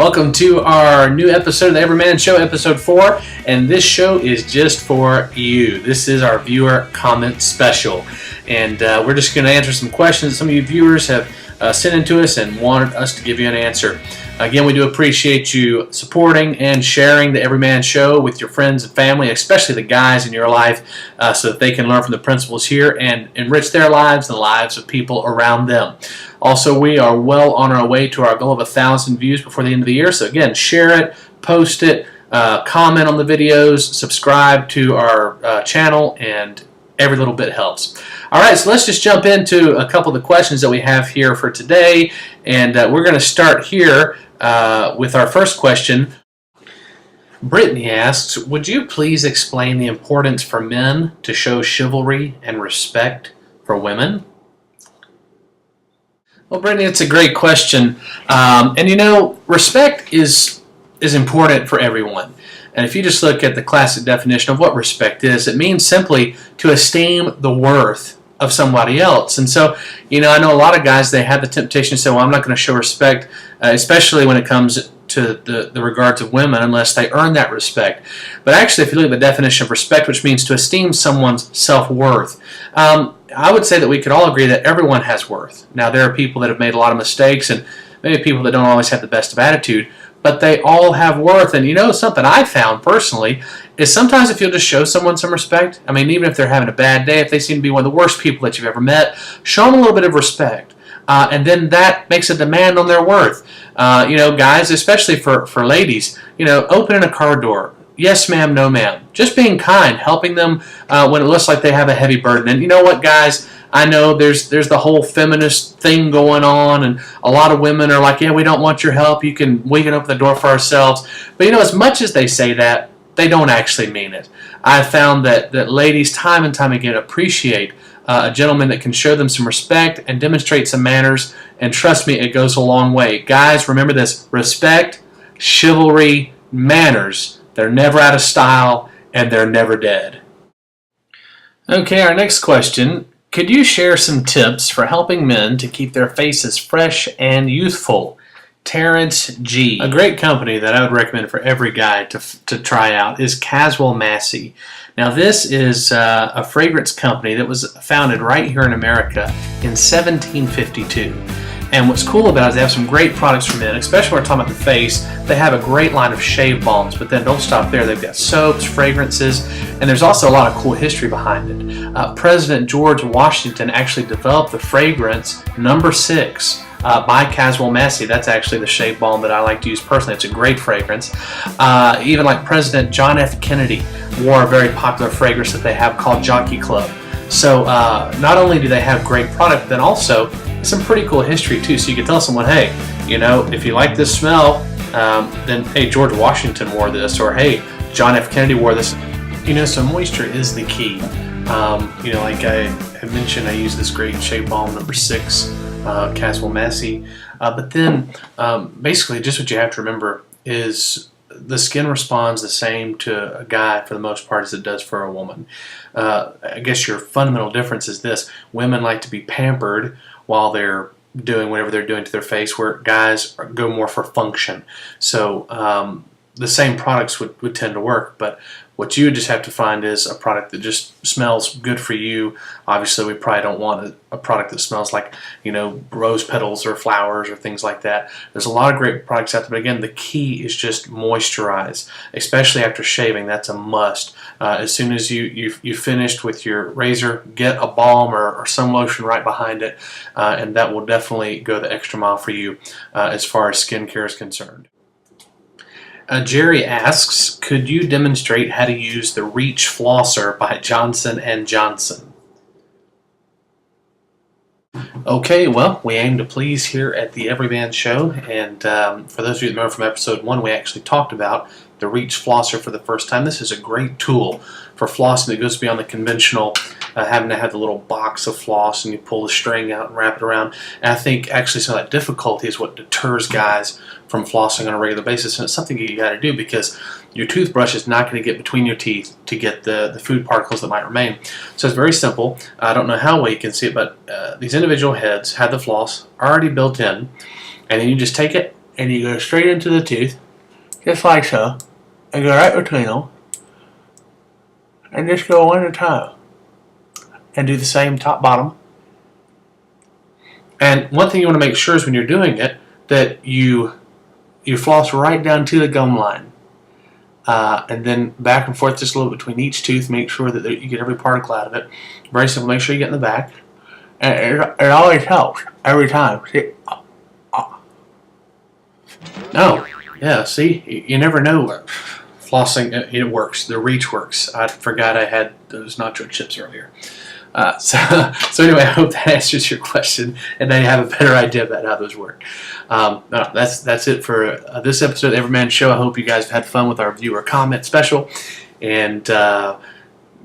Welcome to our new episode of the Everyman Show, episode 4, and this show is just for you. This is our viewer comment special, and we're just going to answer some questions that some of you viewers have sent in to us and wanted us to give you an answer. Again, we do appreciate you supporting and sharing the Everyman Show with your friends and family, especially the guys in your life, so that they can learn from the principles here and enrich their lives and the lives of people around them. Also, we are well on our way to our goal of 1,000 views before the end of the year. So again, share it, post it, comment on the videos, subscribe to our channel, and every little bit helps. All right, so let's just jump into a couple of the questions that we have here for today. And we're going to start here with our first question. Brittany asks, would you please explain the importance for men to show chivalry and respect for women? Well, Brittany, it's a great question. And you know, respect is important for everyone. And if you just look at the classic definition of what respect is, it means simply to esteem the worth of somebody else. And so, you know, I know a lot of guys, they have the temptation to say, well, I'm not going to show respect, especially when it comes to the regards of women, unless they earn that respect. But actually, if you look at the definition of respect, which means to esteem someone's self-worth, I would say that we could all agree that everyone has worth. Now, there are people that have made a lot of mistakes and maybe people that don't always have the best of attitude, but they all have worth. And you know, something I found personally is sometimes if you'll just show someone some respect, I mean, even if they're having a bad day, if they seem to be one of the worst people that you've ever met, show them a little bit of respect. And then that makes a demand on their worth. You know, guys, especially for ladies, you know, opening a car door. Yes, ma'am, no, ma'am. Just being kind, helping them when it looks like they have a heavy burden. And you know what, guys? I know there's the whole feminist thing going on, and a lot of women are like, yeah, we don't want your help. We can open the door for ourselves. But you know, as much as they say that, they don't actually mean it. I've found that ladies time and time again appreciate a gentleman that can show them some respect and demonstrate some manners. And trust me, it goes a long way. Guys, remember this: respect, chivalry, manners. They're never out of style, and they're never dead. Okay, our next question. Could you share some tips for helping men to keep their faces fresh and youthful? Terrence G. A great company that I would recommend for every guy to try out is Caswell Massey. Now, this is a fragrance company that was founded right here in America in 1752. And what's cool about it is they have some great products for men, especially when we're talking about the face. They have a great line of shave balms, but then don't stop there. They've got soaps, fragrances, and there's also a lot of cool history behind it. President George Washington actually developed the fragrance No. 6 by Caswell Massey. That's actually the shave balm that I like to use personally. It's a great fragrance. Even like President John F. Kennedy wore a very popular fragrance that they have called Jockey Club. So not only do they have great product, but then also some pretty cool history too. So you can tell someone, hey, you know, if you like this smell, then hey, George Washington wore this, or hey, John F. Kennedy wore this. You know, so moisture is the key. You know, like I mentioned, I use this great shave balm No. 6, Caswell Massey. But then basically just what you have to remember is the skin responds the same to a guy for the most part as it does for a woman. I guess your fundamental difference is this: women like to be pampered while they're doing whatever they're doing to their face, where guys go more for function. So the same products would tend to work, but what you would just have to find is a product that just smells good for you. Obviously, we probably don't want a product that smells like, you know, rose petals or flowers or things like that. There's a lot of great products out there, but again, the key is just moisturize, especially after shaving. That's a must. As soon as you finished with your razor, get a balm or some lotion right behind it, and that will definitely go the extra mile for you as far as skincare is concerned. Jerry asks, could you demonstrate how to use the Reach Flosser by Johnson & Johnson? Okay, well, we aim to please here at the Everyman Show, and for those of you that remember from episode 1, we actually talked about the Reach Flosser for the first time. This is a great tool for flossing that goes beyond the conventional having to have the little box of floss and you pull the string out and wrap it around. And I think actually some of that difficulty is what deters guys from flossing on a regular basis, and it's something you got to do because your toothbrush is not going to get between your teeth to get the food particles that might remain. So it's very simple. I don't know how well you can see it, but these individual heads have the floss already built in, and then you just take it and you go straight into the tooth, just like so, and go right between them, and just go one at a time, and do the same top bottom. And one thing you want to make sure is when you're doing it that you floss right down to the gum line, and then back and forth just a little bit between each tooth. Make sure that you get every particle out of it. Very simple. Make sure you get in the back, and it always helps every time. See? No, yeah. See, you never know. Flossing, it works. The reach works. I forgot I had those nacho chips earlier. So anyway, I hope that answers your question, and now you have a better idea about how those work. No, that's it for this episode of the Everyman Show. I hope you guys have had fun with our viewer comment special, and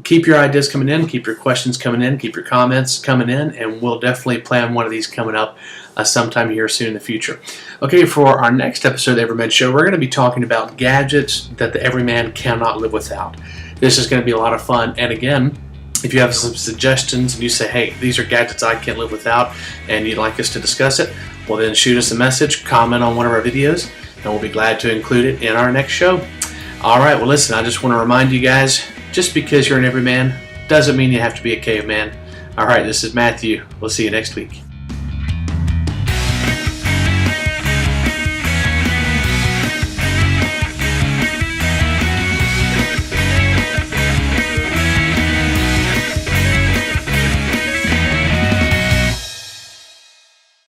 keep your ideas coming in, keep your questions coming in, keep your comments coming in, and we'll definitely plan one of these coming up sometime here soon in the future. Okay, for our next episode of the Everyman Show, we're going to be talking about gadgets that the everyman cannot live without. This is going to be a lot of fun, and again, if you have some suggestions and you say, hey, these are gadgets I can't live without, and you'd like us to discuss it, well then shoot us a message, comment on one of our videos, and we'll be glad to include it in our next show. Alright, well listen, I just want to remind you guys, just because you're an everyman doesn't mean you have to be a caveman. Alright, this is Matthew. We'll see you next week.